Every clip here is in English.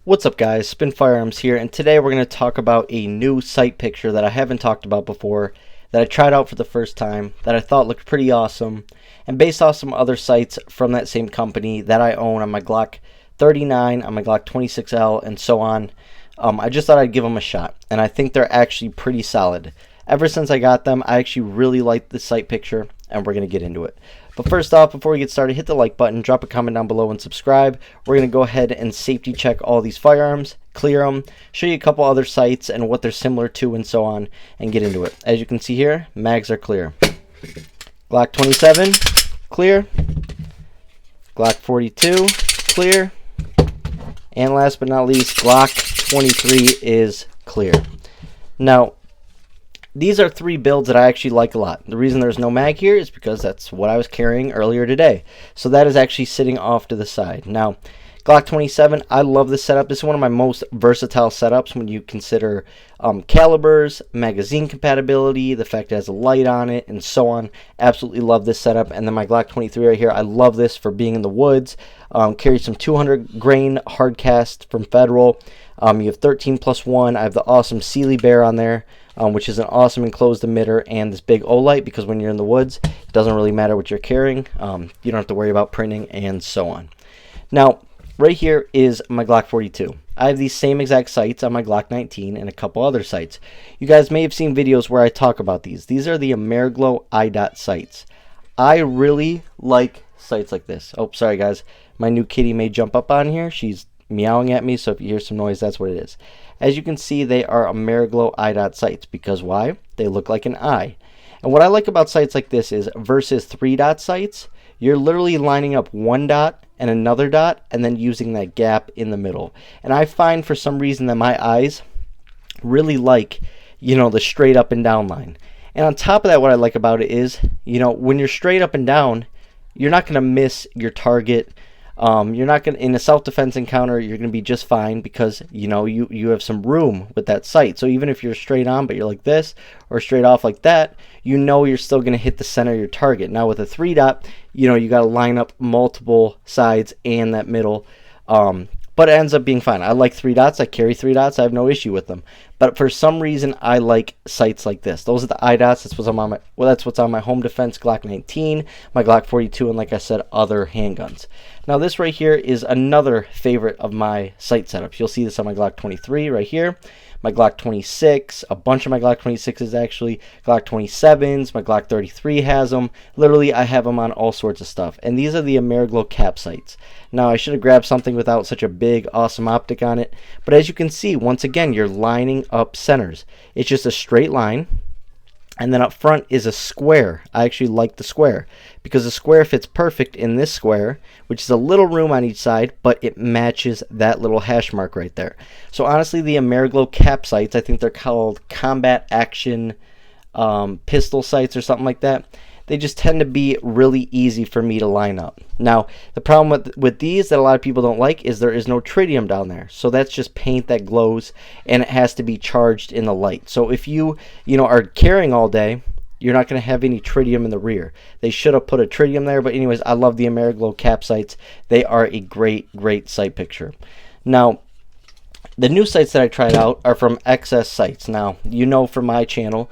What's up guys, Spin Firearms here, and today we're going to talk about a new sight picture that I haven't talked about before, that I tried out for the first time, that I thought looked pretty awesome, and based off some other sights from that same company that I own on my Glock 39, on my Glock 26L, and so on. I just thought I'd give them a shot, and I think they're actually pretty solid. Ever since I got them, I actually really liked the sight picture, and we're going to get into it. But first off, before we get started, hit the like button, drop a comment down below, and subscribe. We're going to go ahead and safety check all these firearms, clear them, show you a couple other sights and what they're similar to and so on, and get into it. As you can see here, mags are clear. Glock 27, clear. Glock 42, clear. And last but not least, Glock 23 is clear. Now, these are three builds that I actually like a lot. The reason there's no mag here is because that's what I was carrying earlier today. So that is actually sitting off to the side. Now, Glock 27, I love this setup. This is one of my most versatile setups when you consider calibers, magazine compatibility, the fact it has a light on it, and so on. Absolutely love this setup. And then my Glock 23 right here, I love this for being in the woods. Carries some 200 grain hard cast from Federal. You have 13+1. I have the awesome Sealy Bear on there, which is an awesome enclosed emitter, and this big O-light, because when you're in the woods, it doesn't really matter what you're carrying. You don't have to worry about printing and so on. Now, right here is my Glock 42. I have these same exact sights on my Glock 19 and a couple other sights. You guys may have seen videos where I talk about these. These are the Ameriglo iDot sights. I really like sights like this. Oh, sorry guys. My new kitty may jump up on here. She's meowing at me, so if you hear some noise, that's what it is. As you can see, they are Ameriglo iDot sights, because why? They look like an eye. And what I like about sights like this is, versus 3-dot sights, you're literally lining up one dot and another dot, and then using that gap in the middle. And I find for some reason that my eyes really like, the straight up and down line. And on top of that, what I like about it is, when you're straight up and down, you're not going to miss your target. You're not going to, in a self-defense encounter, you're going to be just fine, because you have some room with that sight. So even if you're straight on but you're like this, or straight off like that, you're still going to hit the center of your target. Now with a 3-dot, you got to line up multiple sides and that middle, but it ends up being fine. I like 3-dots. I carry 3-dots. I have no issue with them. But for some reason, I like sights like this. Those are the iDots. That's what's on my home defense Glock 19, my Glock 42, and like I said, other handguns. Now this right here is another favorite of my sight setups. You'll see this on my Glock 23 right here, my Glock 26, a bunch of my Glock 26s actually, Glock 27s, my Glock 33 has them. Literally, I have them on all sorts of stuff. And these are the Ameriglo cap sights. Now, I should have grabbed something without such a big, awesome optic on it. But as you can see, once again, you're lining up centers. It's just a straight line. And then up front is a square. I actually like the square, because the square fits perfect in this square, which is a little room on each side, but it matches that little hash mark right there. So honestly, the Ameriglo cap sights, I think they're called combat action pistol sights or something like that. They just tend to be really easy for me to line up. Now, the problem with these that a lot of people don't like is there is no tritium down there. So that's just paint that glows, and it has to be charged in the light. So if you are carrying all day, you're not going to have any tritium in the rear. They should have put a tritium there, but anyways, I love the Ameriglo cap sights. They are a great sight picture. Now, the new sights that I tried out are from XS Sights. Now, from my channel,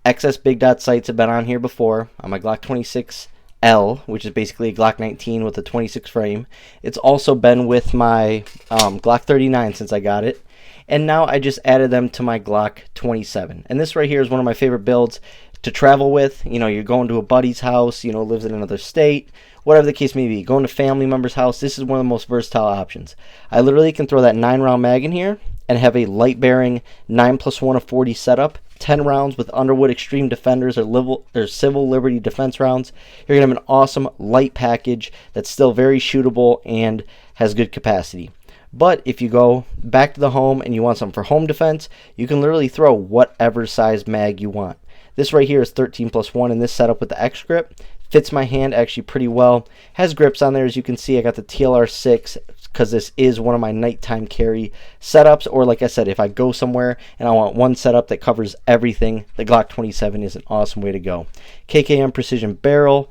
XS Big Dot sights have been on here before on my Glock 26L, which is basically a Glock 19 with a 26 frame. It's also been with my Glock 39 since I got it. And now I just added them to my Glock 27. And this right here is one of my favorite builds to travel with. You're going to a buddy's house, lives in another state, whatever the case may be. Going to family member's house, this is one of the most versatile options. I literally can throw that 9-round mag in here and have a light-bearing 9+1 of 40 setup. 10 rounds with Underwood Extreme Defenders or Civil Liberty Defense rounds. You're going to have an awesome light package that's still very shootable and has good capacity. But if you go back to the home and you want something for home defense, you can literally throw whatever size mag you want. This right here is 13+1, and this setup with the X grip fits my hand actually pretty well. Has grips on there, as you can see. I got the TLR6 because this is one of my nighttime carry setups, or like I said, if I go somewhere and I want one setup that covers everything, the Glock 27 is an awesome way to go. KKM Precision Barrel,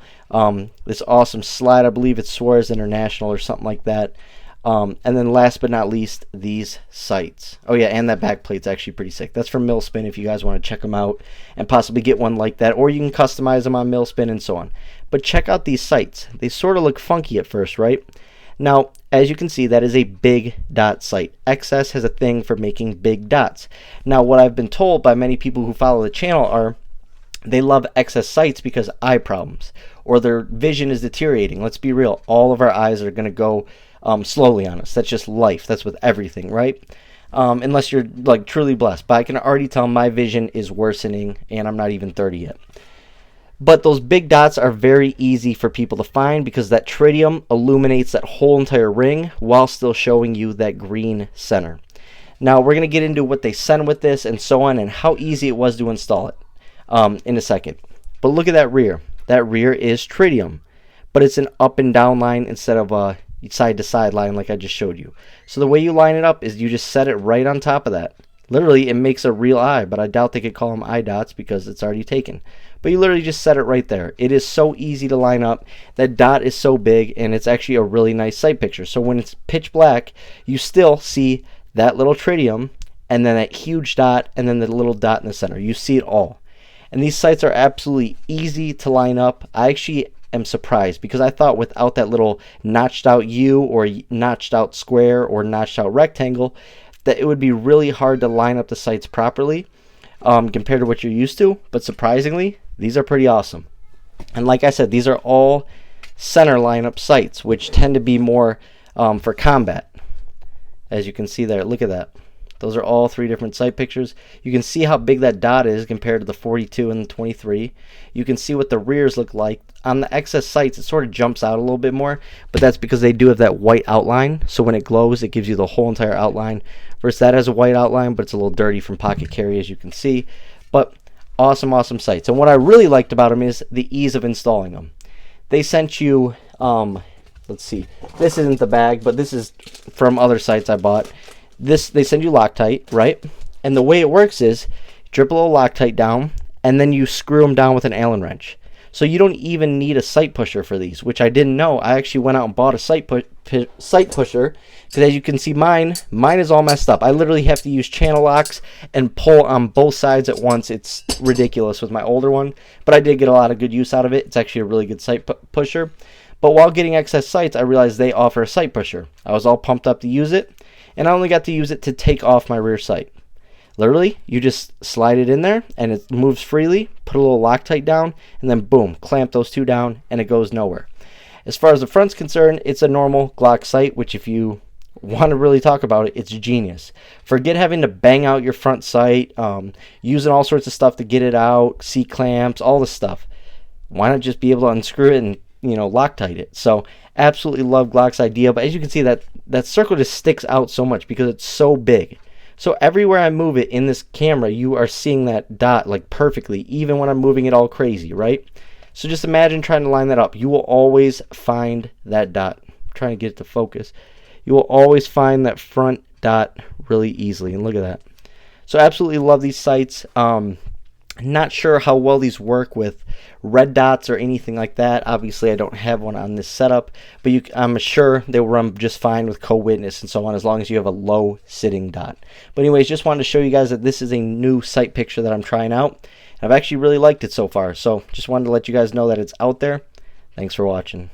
this awesome slide, I believe it's Suarez International or something like that. And then last but not least, these sights. Oh yeah, and that back plate's actually pretty sick. That's from Millspin if you guys want to check them out and possibly get one like that, or you can customize them on Millspin and so on. But check out these sights. They sort of look funky at first, right? Now, as you can see, that is a big dot sight. XS has a thing for making big dots. Now, what I've been told by many people who follow the channel are they love XS sights because eye problems or their vision is deteriorating. Let's be real. All of our eyes are going to go slowly on us. That's just life. That's with everything, right? Unless you're like truly blessed. But I can already tell my vision is worsening and I'm not even 30 yet. But those big dots are very easy for people to find because that tritium illuminates that whole entire ring while still showing you that green center. Now we're going to get into what they sent with this and so on and how easy it was to install it in a second. But look at that rear. That rear is tritium, but it's an up and down line instead of a side to side line like I just showed you. So the way you line it up is you just set it right on top of that. Literally, it makes a real eye, but I doubt they could call them eye dots because it's already taken. But you literally just set it right there. It is so easy to line up. That dot is so big, and it's actually a really nice sight picture. So when it's pitch black, you still see that little tritium, and then that huge dot, and then the little dot in the center. You see it all. And these sights are absolutely easy to line up. I actually am surprised because I thought without that little notched out U or notched out square or notched out rectangle that it would be really hard to line up the sights properly compared to what you're used to. But surprisingly, these are pretty awesome. And like I said, these are all center lineup sights, which tend to be more for combat. As you can see there, look at that. Those are all three different sight pictures. You can see how big that dot is compared to the 42 and the 23. You can see what the rears look like. On the XS sights, it sort of jumps out a little bit more, but that's because they do have that white outline. So when it glows, it gives you the whole entire outline. Versus that has a white outline, but it's a little dirty from pocket carry, as you can see. But awesome, awesome sights. And what I really liked about them is the ease of installing them. They sent you, let's see, this isn't the bag, but this is from other sites I bought. This, they send you Loctite, right? And the way it works is drip a little Loctite down, and then you screw them down with an Allen wrench. So you don't even need a sight pusher for these, which I didn't know. I actually went out and bought a sight pusher because as you can see, mine is all messed up. I literally have to use channel locks and pull on both sides at once. It's ridiculous with my older one, but I did get a lot of good use out of it. It's actually a really good sight pusher. But while getting XS sights, I realized they offer a sight pusher. I was all pumped up to use it, and I only got to use it to take off my rear sight. Literally, you just slide it in there, and it moves freely, put a little Loctite down, and then boom, clamp those two down, and it goes nowhere. As far as the front's concerned, it's a normal Glock sight, which if you want to really talk about it, it's genius. Forget having to bang out your front sight, using all sorts of stuff to get it out, C-clamps, all this stuff. Why not just be able to unscrew it and, Loctite it? So absolutely love Glock's idea, but as you can see, that circle just sticks out so much because it's so big. So everywhere I move it in this camera, you are seeing that dot like perfectly, even when I'm moving it all crazy, right? So just imagine trying to line that up. You will always find that dot. I'm trying to get it to focus. You will always find that front dot really easily, and look at that. So absolutely love these sights. Not sure how well these work with red dots or anything like that. Obviously, I don't have one on this setup, but I'm sure they will run just fine with co-witness and so on as long as you have a low sitting dot. But anyways, just wanted to show you guys that this is a new sight picture that I'm trying out. I've actually really liked it so far, so just wanted to let you guys know that it's out there. Thanks for watching.